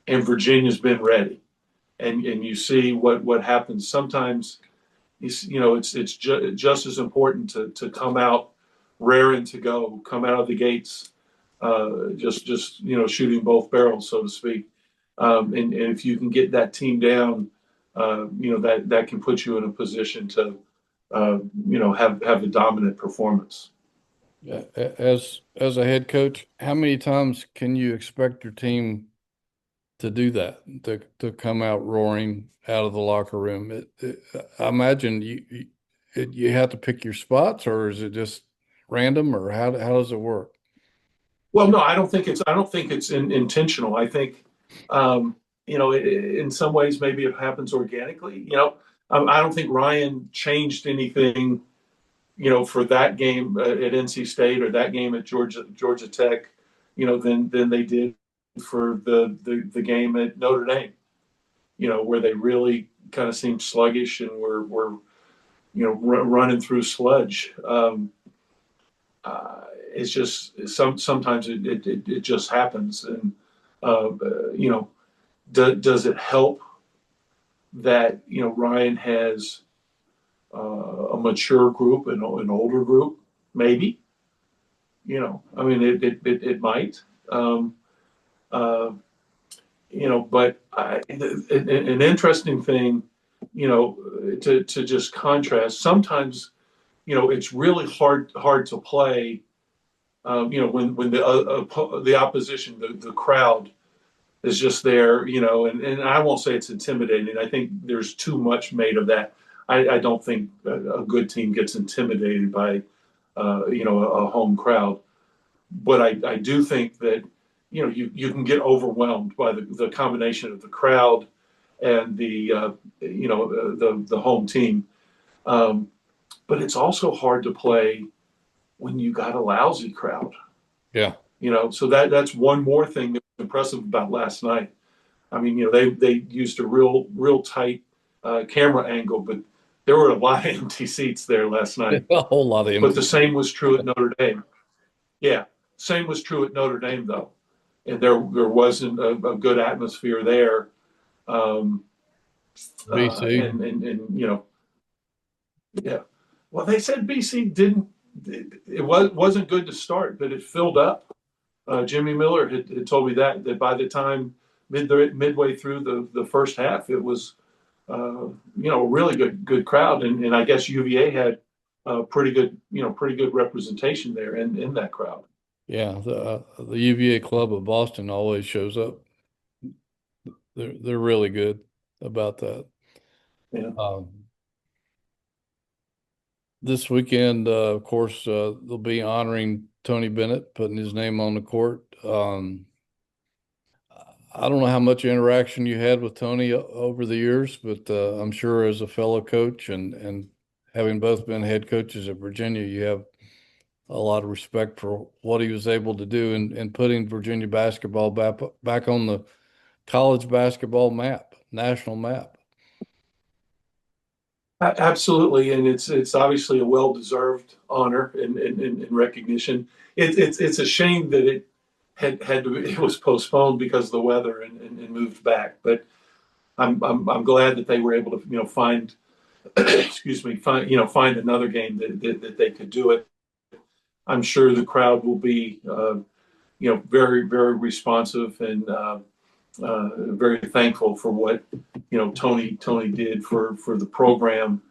C: And Virginia's been ready, and you see what happens sometimes. It's just as important to come out raring to go, come out of the gates, just shooting both barrels, so to speak. And if you can get that team down, that can put you in a position to have a dominant performance.
A: As a head coach, how many times can you expect your team to do that, to come out roaring out of the locker room? I imagine you have to pick your spots, or is it just random, or how does it work?
C: Well, no, I don't think it's intentional. I think, in some ways maybe it happens organically. I don't think Ryan changed anything, for that game at NC State or that game at Georgia Tech, than they did for the game at Notre Dame, where they really kind of seemed sluggish and were running through sludge. It's just sometimes it just happens, and does it help that Ryan has a mature group and an older group? Maybe. I mean, it might. But an interesting thing, to just contrast. Sometimes, it's really hard to play. When the opposition, the crowd, is just there, and I won't say it's intimidating. I think there's too much made of that. I don't think a good team gets intimidated by, a home crowd. But I do think that, you can get overwhelmed by the combination of the crowd and the home team. But it's also hard to play when you got a lousy crowd.
A: Yeah.
C: So that's one more thing that was impressive about last night. I mean, they used a real tight camera angle, but there were a lot of empty seats there last night.
A: A whole lot of
C: But
A: empty.
C: the same was true at Notre Dame. Yeah, same was true at Notre Dame though, and there wasn't a good atmosphere there.
A: BC.
C: And yeah. Well, they said BC didn't. It wasn't good to start, but it filled up. Jimmy Miller had told me that by the time midway through the first half, it was a really good crowd, and I guess UVA had pretty good representation there in that crowd.
A: Yeah, the UVA Club of Boston always shows up. They're really good about that.
C: Yeah.
A: This weekend, of course, they'll be honoring Tony Bennett, putting his name on the court. I don't know how much interaction you had with Tony over the years, but I'm sure as a fellow coach and having both been head coaches at Virginia, you have a lot of respect for what he was able to do in putting Virginia basketball back on the college basketball map, national map.
C: Absolutely, and it's obviously a well-deserved honor and recognition. It's a shame that it was postponed because of the weather and moved back. But I'm glad that they were able to find find another game that they could do it. I'm sure the crowd will be very responsive and very thankful for what Tony did for the program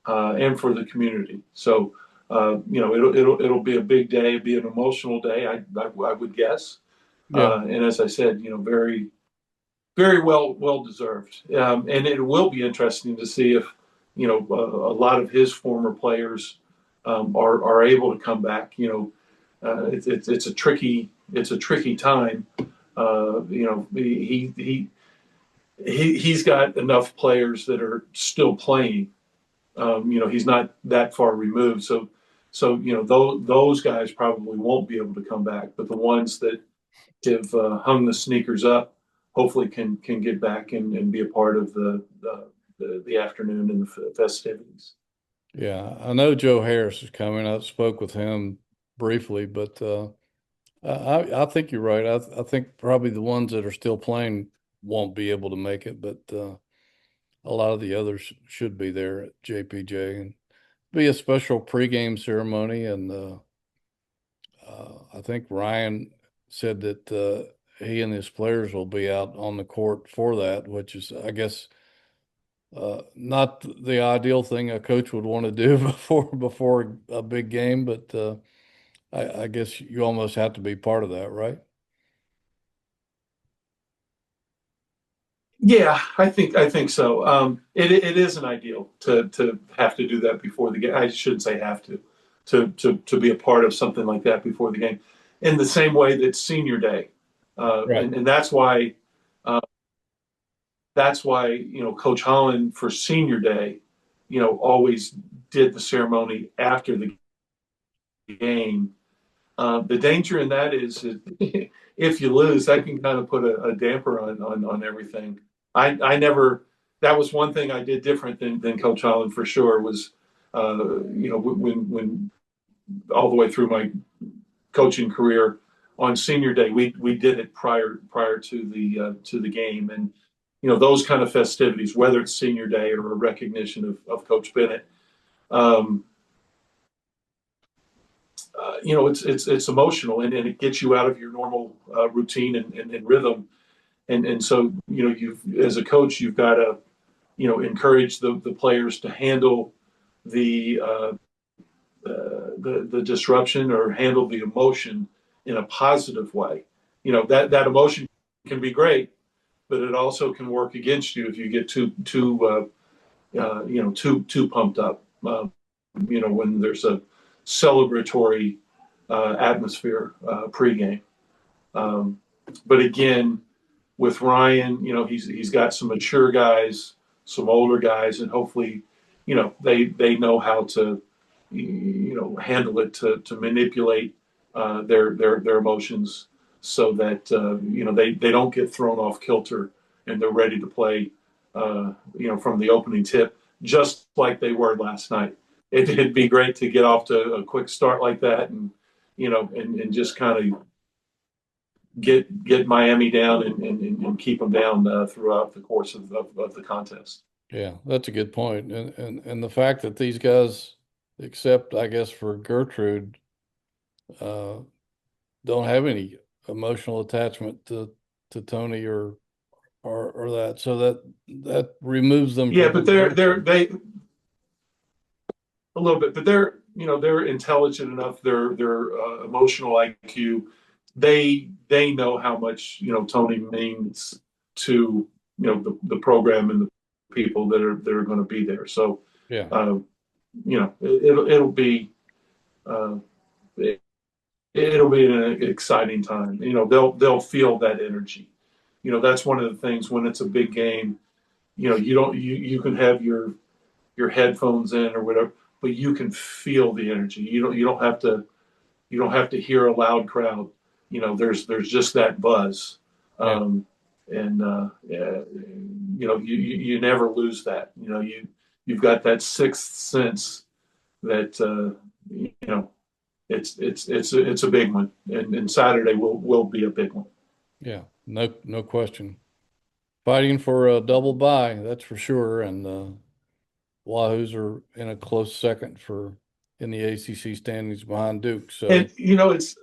C: and for the community. So it'll be a big day, be an emotional day. I would guess.
A: Yeah.
C: And as I said, very well deserved. And it will be interesting to see if a lot of his former players are able to come back. It's a tricky time. He's got enough players that are still playing. He's not that far removed, so those guys probably won't be able to come back. But the ones that have hung the sneakers up, hopefully can get back and be a part of the afternoon and the festivities.
A: Yeah, I know Joe Harris is coming. I spoke with him briefly, but I think you're right. I think probably the ones that are still playing won't be able to make it, but a lot of the others should be there at JPJ and be a special pregame ceremony. And I think Ryan said that he and his players will be out on the court for that, which is, I guess, not the ideal thing a coach would want to do before a big game, but I guess you almost have to be part of that, right?
C: Yeah, I think so. It isn't ideal to have to do that before the game. I shouldn't say have to be a part of something like that before the game. In the same way that senior day,
A: Right.
C: and that's why Coach Holland for senior day, always did the ceremony after the game. The danger in that is if you lose, that can kind of put a damper on everything. I never. That was one thing I did different than Coach Holland for sure. Was when all the way through my coaching career on senior day, we did it prior to the game, and those kind of festivities, whether it's senior day or a recognition of Coach Bennett. It's emotional and it gets you out of your normal routine and rhythm. And so, you've, as a coach, you've got to, encourage the players to handle the disruption or handle the emotion in a positive way. That emotion can be great, but it also can work against you if you get too pumped up. When there's a celebratory atmosphere pregame. But again, with Ryan, he's got some mature guys, some older guys, and hopefully, they know how to, handle it to manipulate their emotions so that they don't get thrown off kilter and they're ready to play, from the opening tip, just like they were last night. It'd be great to get off to a quick start like that, and just kind of get Miami down and keep them down throughout the course of the contest.
A: Yeah, that's a good point. And the fact that these guys, except I guess for Gertrude, don't have any emotional attachment to Tony or that, so that removes them.
C: Yeah, but they a little bit, but they're intelligent enough. Their emotional IQ, they know how much Tony means to the program and the people that are going to be there. So
A: yeah,
C: it'll be it'll be an exciting time. They'll feel that energy. That's one of the things when it's a big game. You can have your headphones in or whatever, but you can feel the energy. You don't have to hear a loud crowd. There's just that buzz. And you never lose that. You've got that sixth sense that it's a big one, and Saturday will be a big one.
A: Yeah, no question. Fighting for a double bye, that's for sure. And Wahoos are in a close second in the ACC standings behind Duke. So
C: and it's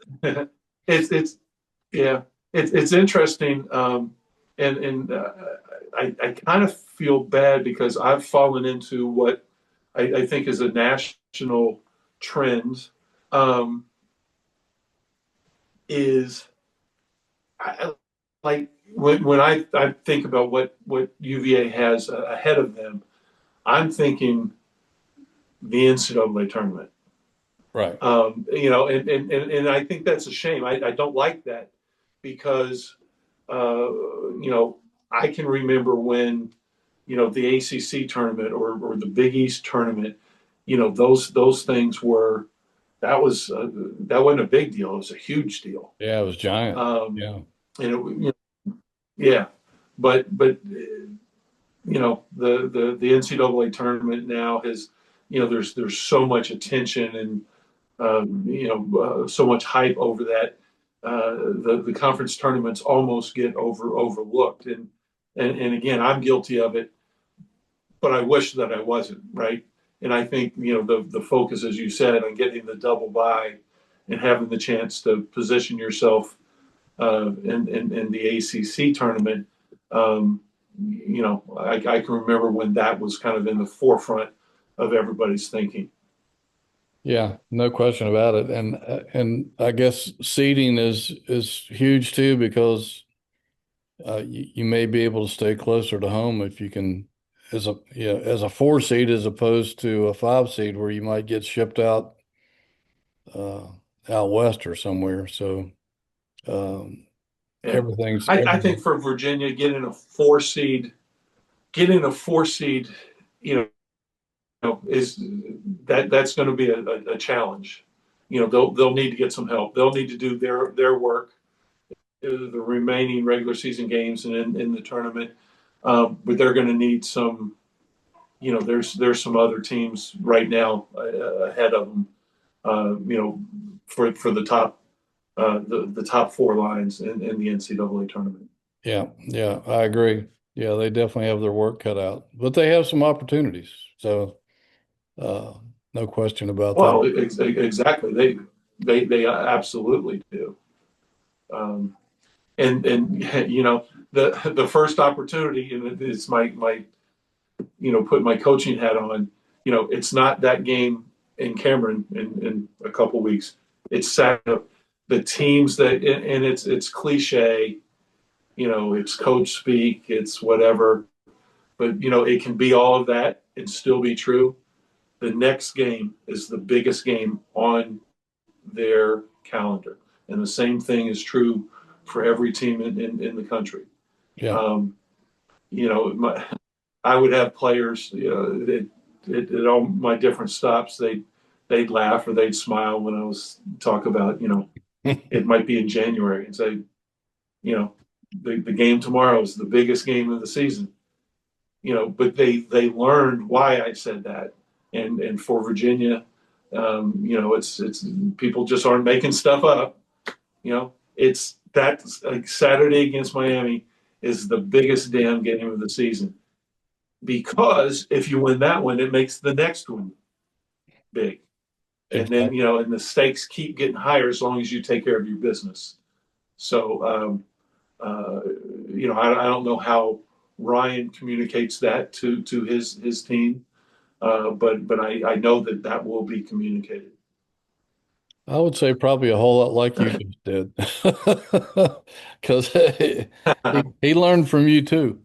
C: interesting. I kind of feel bad because I've fallen into what I think is a national trend. Like when I think about what UVA has ahead of them, I'm thinking the NCAA tournament.
A: right.
C: And I think that's a shame. I don't like that because I can remember when the ACC tournament or the Big East tournament, those things were that wasn't a big deal. It was a huge deal.
A: Yeah, it was giant. Yeah.
C: And yeah, but the NCAA tournament now has, there's so much attention and so much hype over that. The conference tournaments almost get overlooked, and again, I'm guilty of it, but I wish that I wasn't, right? And I think the focus, as you said, on getting the double bye and having the chance to position yourself in the ACC tournament. I can remember when that was kind of in the forefront of everybody's thinking.
A: Yeah, no question about it. And I guess seeding is huge too, because you may be able to stay closer to home if you can, as a 4 seed as opposed to a 5 seed where you might get shipped out west or somewhere. So everything's.
C: I think for Virginia, getting a 4 seed, is that's going to be a challenge. They'll need to get some help. They'll need to do their work, the remaining regular season games and in the tournament. But they're going to need some. There's some other teams right now ahead of them. For the top the top 4 lines in the NCAA tournament.
A: Yeah, I agree. Yeah, they definitely have their work cut out, but they have some opportunities. So no question about that.
C: Well, exactly. They absolutely do. And the first opportunity, and it's my put my coaching hat on. It's not that game in Cameron in a couple weeks. It's Saturday. The teams that, and it's cliche, it's coach speak, it's whatever, but it can be all of that and still be true. The next game is the biggest game on their calendar, and the same thing is true for every team in the country.
A: Yeah.
C: I would have players at all my different stops. They'd laugh or they'd smile when I was talk about it might be in January and say, the game tomorrow is the biggest game of the season. But they learned why I said that, and for Virginia, it's people just aren't making stuff up. It's that's like Saturday against Miami is the biggest damn game of the season, because if you win that one, it makes the next one big. And then, and the stakes keep getting higher as long as you take care of your business. So, I don't know how Ryan communicates that to his team, but I know that will be communicated.
A: I would say probably a whole lot like you just did, because he learned from you too.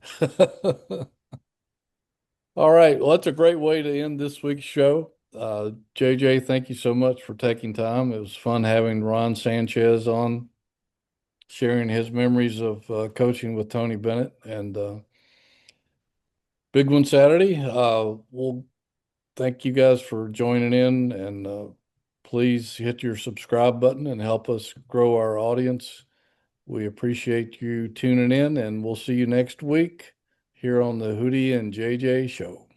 A: All right. Well, that's a great way to end this week's show. JJ, thank you so much for taking time. It was fun having Ron Sanchez on, sharing his memories of coaching with Tony Bennett. And big one Saturday. We'll thank you guys for joining in, and please hit your subscribe button and help us grow our audience. We appreciate you tuning in, and we'll see you next week here on the Hootie and JJ Show.